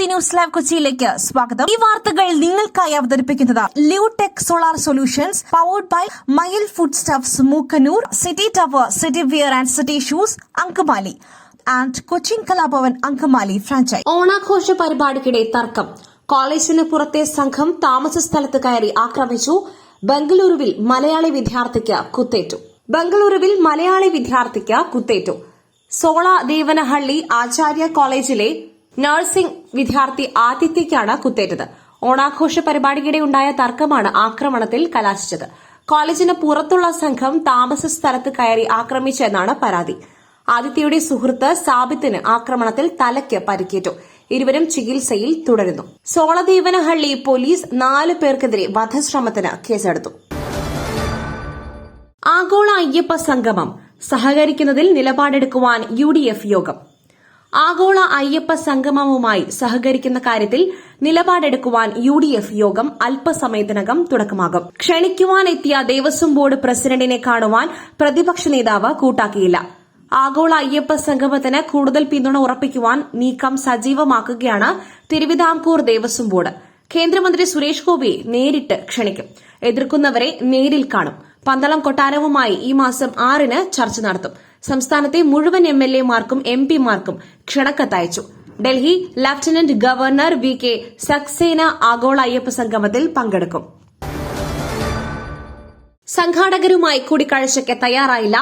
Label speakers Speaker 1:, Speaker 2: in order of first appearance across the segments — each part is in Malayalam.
Speaker 1: ന്യൂസ് ലൈവ് കൊച്ചിയിലേക്ക് സ്വാഗതം. ഈ വാർത്തകൾ നിങ്ങൾക്കായി അവതരിപ്പിക്കുന്നത് Lutech solar solutions powered by Mayil food stuffs Mookkannoor, city tower, city wear and city shoes Angamaly and Cochin Kalabhavan Angamaly franchise.
Speaker 2: ഓണാഘോഷ പരിപാടിക്കിടെ തർക്കം. കോളേജിന് പുറത്തെ സംഘം താമസ സ്ഥലത്ത് കയറി ആക്രമിച്ചു. ബംഗളൂരുവിൽ മലയാളി വിദ്യാർത്ഥിക്ക് കുത്തേറ്റു. സോള ദേവനഹള്ളി ആചാര്യ കോളേജിലെ നഴ്സിംഗ് വിദ്യാർത്ഥി ആദിത്യയ്ക്കാണ് കുത്തേറ്റത്. ഓണാഘോഷ പരിപാടിക്കിടെ ഉണ്ടായ തർക്കമാണ് ആക്രമണത്തിൽ കലാശിച്ചത്. കോളേജിന് പുറത്തുള്ള സംഘം താമസ സ്ഥലത്ത് കയറി ആക്രമിച്ചെന്നാണ് പരാതി. ആദിത്യയുടെ സുഹൃത്ത് സാബിത്തിന് ആക്രമണത്തിൽ തലയ്ക്ക് പരിക്കേറ്റു. ഇരുവരും ചികിത്സയിൽ തുടരുന്നു. സോളദേവനഹള്ളി പോലീസ് 4 പേർക്കെതിരെ വധശ്രമത്തിന് കേസെടുത്തു. ആഗോള അയ്യപ്പ സംഗമം സഹകരിക്കുന്നതിൽ നിലപാടെടുക്കുവാൻ UDF യോഗം. ആഗോള അയ്യപ്പ സംഗമവുമായി സഹകരിക്കുന്ന കാര്യത്തിൽ നിലപാടെടുക്കുവാൻ UDF യോഗം അല്പസമയത്തിനകം തുടക്കമാകും. ക്ഷണിക്കുവാനെത്തിയ ദേവസ്വം ബോർഡ് പ്രസിഡന്റിനെ കാണുവാൻ പ്രതിപക്ഷ നേതാവ് കൂട്ടാക്കിയില്ല. ആഗോള അയ്യപ്പ സംഗമത്തിന് കൂടുതൽ പിന്തുണ ഉറപ്പിക്കുവാൻ നീക്കം സജീവമാക്കുകയാണ് തിരുവിതാംകൂർ ദേവസ്വം ബോർഡ്. കേന്ദ്രമന്ത്രി സുരേഷ് ഗോപിയെ നേരിട്ട് ക്ഷണിക്കും. എതിർക്കുന്നവരെ നേരിൽ കാണും. പന്തളം കൊട്ടാരവുമായി ഈ മാസം 6-ന് ചർച്ച നടത്തും. സംസ്ഥാനത്തെ മുഴുവൻ MLA-മാർക്കും MP-മാർക്കും ക്ഷണക്കത്തയച്ചു. Delhi lieutenant governor VK Saxena ആഗോള അയ്യപ്പ സംഗമത്തിൽ പങ്കെടുക്കും. സംഘാടകരുമായി കൂടിക്കാഴ്ചയ്ക്ക് തയ്യാറായില്ല.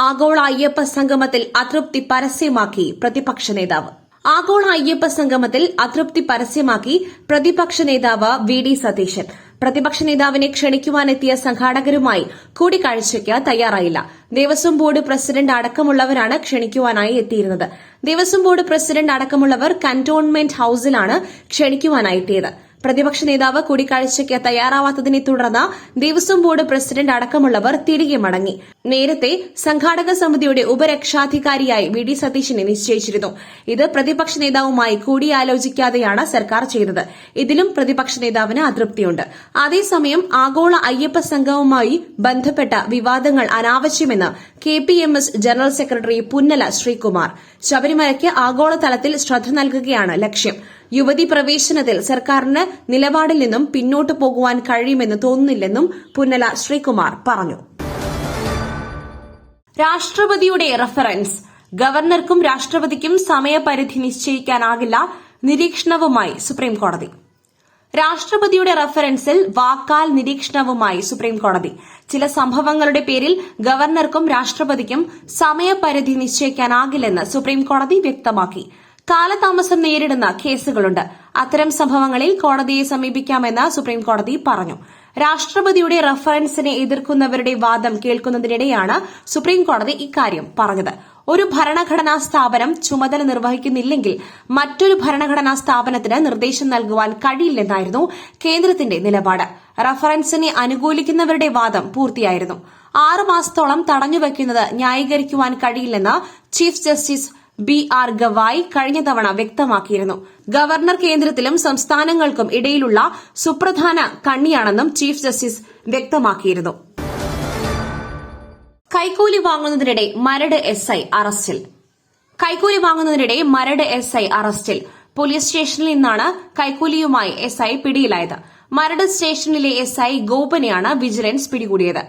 Speaker 2: ആഗോള അയ്യപ്പ സംഗമത്തിൽ അതൃപ്തി പരസ്യമാക്കി പ്രതിപക്ഷ നേതാവ്. ആഗോള അയ്യപ്പ സംഗമത്തിൽ അതൃപ്തി പരസ്യമാക്കി പ്രതിപക്ഷ നേതാവ് VD സതീശൻ. പ്രതിപക്ഷ നേതാവിനെ ക്ഷണിക്കുവാനെത്തിയ സംഘാടകരുമായി കൂടിക്കാഴ്ചയ്ക്ക് തയ്യാറായില്ല. ദേവസ്വം ബോർഡ് പ്രസിഡന്റ് അടക്കമുള്ളവരാണ് ക്ഷണിക്കുവാനായി എത്തിയിരുന്നത്. ദേവസ്വം ബോർഡ് പ്രസിഡന്റ് അടക്കമുള്ളവർ കന്റോൺമെന്റ് ഹൌസിലാണ് ക്ഷണിക്കുവാനായി എത്തിയത്. പ്രതിപക്ഷ നേതാവ് കൂടിക്കാഴ്ചയ്ക്ക് തയ്യാറാവാത്തതിനെ തുടർന്ന് ദേവസ്വം ബോർഡ് പ്രസിഡന്റ് അടക്കമുള്ളവർ തിരികെ മടങ്ങി. നേരത്തെ സംഘാടക സമിതിയുടെ ഉപരക്ഷാധികാരിയായി VD സതീശനെ നിശ്ചയിച്ചിരുന്നു. ഇത് പ്രതിപക്ഷ നേതാവുമായി കൂടിയാലോചിക്കാതെയാണ് സർക്കാർ ചെയ്തത്. ഇതിലും പ്രതിപക്ഷ നേതാവിന് അതൃപ്തിയുണ്ട്. അതേസമയം ആഗോള അയ്യപ്പ സംഗമവുമായി ബന്ധപ്പെട്ട വിവാദങ്ങൾ അനാവശ്യമെന്ന് KPMS general secretary Punnala Sreekumar. ശബരിമലയ്ക്ക് ആഗോളതലത്തിൽ ശ്രദ്ധ നൽകുകയാണ് ലക്ഷ്യം. യുവതി പ്രവേശനത്തിൽ സർക്കാരിന് നിലപാടിൽ നിന്നും പിന്നോട്ടു പോകുവാൻ കഴിയുമെന്ന് തോന്നുന്നില്ലെന്നും പുന്നല ശ്രീകുമാർ പറഞ്ഞു. രാഷ്ട്രപതിയുടെ റഫറൻസ്. ഗവർണർക്കും രാഷ്ട്രപതിക്കും സമയപരിധി നിശ്ചയിക്കാനാകില്ല. നിരീക്ഷണവുമായി സുപ്രീംകോടതി. രാഷ്ട്രപതിയുടെ റഫറൻസിൽ വാക്കാൽ നിരീക്ഷണവുമായി സുപ്രീംകോടതി. ചില സംഭവങ്ങളുടെ പേരിൽ ഗവർണർക്കും രാഷ്ട്രപതിക്കും സമയപരിധി നിശ്ചയിക്കാനാകില്ലെന്ന് സുപ്രീംകോടതി വ്യക്തമാക്കി. കാലതാമസം നേരിടുന്ന കേസുകളുണ്ട്. അത്തരം സംഭവങ്ങളിൽ കോടതിയെ സമീപിക്കാമെന്ന് സുപ്രീംകോടതി പറഞ്ഞു. രാഷ്ട്രപതിയുടെ റഫറൻസിനെ എതിർക്കുന്നവരുടെ വാദം കേൾക്കുന്നതിനിടെയാണ് സുപ്രീംകോടതി ഇക്കാര്യം പറഞ്ഞത്. ഒരു ഭരണഘടനാ സ്ഥാപനം ചുമതല നിർവഹിക്കുന്നില്ലെങ്കിൽ മറ്റൊരു ഭരണഘടനാ സ്ഥാപനത്തിന് നിർദ്ദേശം നൽകുവാൻ കഴിയില്ലെന്നായിരുന്നു കേന്ദ്രത്തിന്റെ നിലപാട്. റഫറൻസിനെ അനുകൂലിക്കുന്നവരുടെ വാദം പൂർത്തിയായിരുന്നു. 6 മാസത്തോളം തടഞ്ഞുവെക്കുന്നത് ന്യായീകരിക്കുവാൻ കഴിയില്ലെന്ന് ചീഫ് ജസ്റ്റിസ് BR ഗവായ് കഴിഞ്ഞ തവണ വ്യക്തമാക്കിയിരുന്നു. ഗവർണർ കേന്ദ്രത്തിലും സംസ്ഥാനങ്ങൾക്കും ഇടയിലുള്ള സുപ്രധാന കണ്ണിയാണെന്നും ചീഫ് ജസ്റ്റിസ് വ്യക്തമാക്കിയിരുന്നു. കൈക്കൂലി വാങ്ങുന്നതിനിടെ മരട് SI അറസ്റ്റിൽ. പോലീസ് സ്റ്റേഷനിൽ നിന്നാണ് കൈക്കൂലിയുമായി SI പിടിയിലായത്. മരട് സ്റ്റേഷനിലെ SI ഗോപനെയാണ് വിജിലൻസ് പിടികൂടിയത്.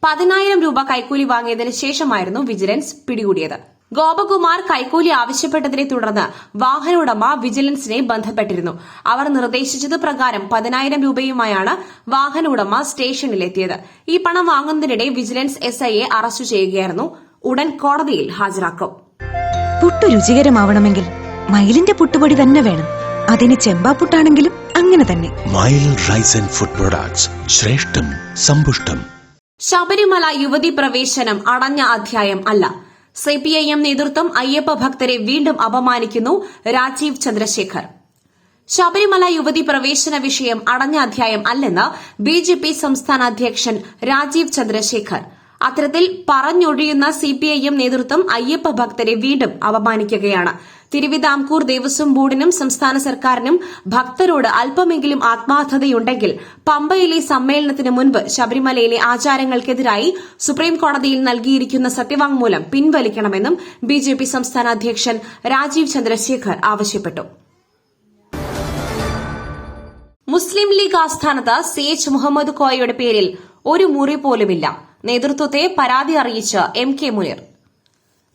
Speaker 2: 10,000 രൂപ കൈക്കൂലി വാങ്ങിയതിനു ശേഷമായിരുന്നു വിജിലൻസ് പിടികൂടിയത്. ഗോപകുമാർ കൈക്കൂലി ആവശ്യപ്പെട്ടതിനെ തുടർന്ന് വാഹന ഉടമ വിജിലൻസിനെ ബന്ധപ്പെട്ടിരുന്നു. അവർ നിർദ്ദേശിച്ചത് പ്രകാരം 10,000 രൂപയുമായാണ് വാഹന ഉടമ സ്റ്റേഷനിലെത്തിയത്. ഈ പണം വാങ്ങുന്നതിനിടെ വിജിലൻസ് SIയെ അറസ്റ്റ് ചെയ്യുകയായിരുന്നു. ഉടൻ കോടതിയിൽ ഹാജരാക്കും.
Speaker 3: പുട്ടു രുചികരമാവണമെങ്കിൽ മയിലിന്റെ പുട്ടുപൊടി തന്നെ വേണം. അതിന് ചെമ്പാപ്പുട്ടാണെങ്കിലും അങ്ങനെ തന്നെ.
Speaker 4: മയിൽ റൈസ് ആൻഡ് ഫുഡ് പ്രൊഡക്ട്സ്, ശ്രേഷ്ഠം സമ്പുഷ്ടം.
Speaker 2: ശബരിമല യുവതി പ്രവേശനം അടഞ്ഞ അധ്യായം അല്ല. CPIM നേതൃത്വം അയ്യപ്പ ഭക്തരെ വീണ്ടും അപമാനിക്കുന്നു. രാജീവ് ചന്ദ്രശേഖർ. ശബരിമല യുവതി പ്രവേശന വിഷയം അടഞ്ഞ അധ്യായം അല്ലെന്ന് BJP സംസ്ഥാന അധ്യക്ഷൻ രാജീവ് ചന്ദ്രശേഖർ. അത്തരത്തിൽ പറഞ്ഞൊഴിയുന്ന CPIM നേതൃത്വം അയ്യപ്പ ഭക്തരെ വീണ്ടും അപമാനിക്കുകയാണ്. തിരുവിതാംകൂർ ദേവസ്വം ബോർഡിനും സംസ്ഥാന സർക്കാരിനും ഭക്തരോട് അല്പമെങ്കിലും ആത്മാർത്ഥതയുണ്ടെങ്കിൽ പമ്പയിലെ സമ്മേളനത്തിന് മുൻപ് ശബരിമലയിലെ ആചാരങ്ങൾക്കെതിരായി സുപ്രീംകോടതിയിൽ നൽകിയിരിക്കുന്ന സത്യവാങ്മൂലം പിൻവലിക്കണമെന്നും BJP സംസ്ഥാന അധ്യക്ഷൻ രാജീവ് ചന്ദ്രശേഖർ ആവശ്യപ്പെട്ടു. മുസ്ലിം ലീഗ് ആസ്ഥാനത്ത് CH മുഹമ്മദ് കോയയുടെ പേരിൽ ഒരു മുറി പോലുമില്ല. നേതൃത്വത്തെ പരാതി അറിയിച്ച് MK മുനീർ.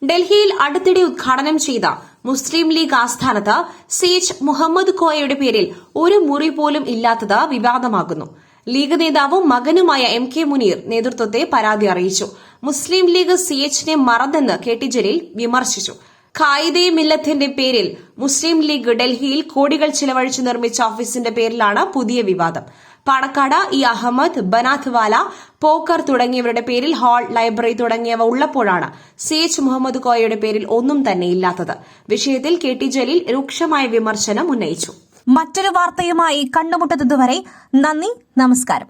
Speaker 2: ഡൽഹിയിൽ അടുത്തിടെ ഉദ്ഘാടനം ചെയ്ത മുസ്ലിം ലീഗ് ആസ്ഥാനത്ത് CH മുഹമ്മദ് കോയയുടെ പേരിൽ ഒരു മുറി പോലും ഇല്ലാത്തത് വിവാദമാകുന്നു. ലീഗ് നേതാവും മകനുമായ MK മുനീർ നേതൃത്വത്തെ പരാതി അറിയിച്ചു. മുസ്ലിം ലീഗ് CHനെ മറന്നെന്ന് KT ജലീൽ വിമർശിച്ചു. ഖായിദെ മില്ലത്തിന്റെ പേരിൽ മുസ്ലിം ലീഗ് ഡൽഹിയിൽ കോടികൾ ചിലവഴിച്ച് നിർമ്മിച്ച ഓഫീസിന്റെ പേരിലാണ് പുതിയ വിവാദം. പാണക്കാട് അഹമ്മദ്, ബനാത്ത് വാല, പോക്കർ തുടങ്ങിയവരുടെ പേരിൽ ഹാൾ, ലൈബ്രറി തുടങ്ങിയവ ഉള്ളപ്പോഴാണ് CH മുഹമ്മദ് കോയയുടെ പേരിൽ ഒന്നും തന്നെ ഇല്ലാത്തത്. വിഷയത്തിൽ KT ജലീൽ രൂക്ഷമായ വിമർശനം ഉന്നയിച്ചു.
Speaker 1: മറ്റൊരു വാർത്തയുമായി കണ്ടുമുട്ടുന്നതുവരെ നന്ദി, നമസ്കാരം.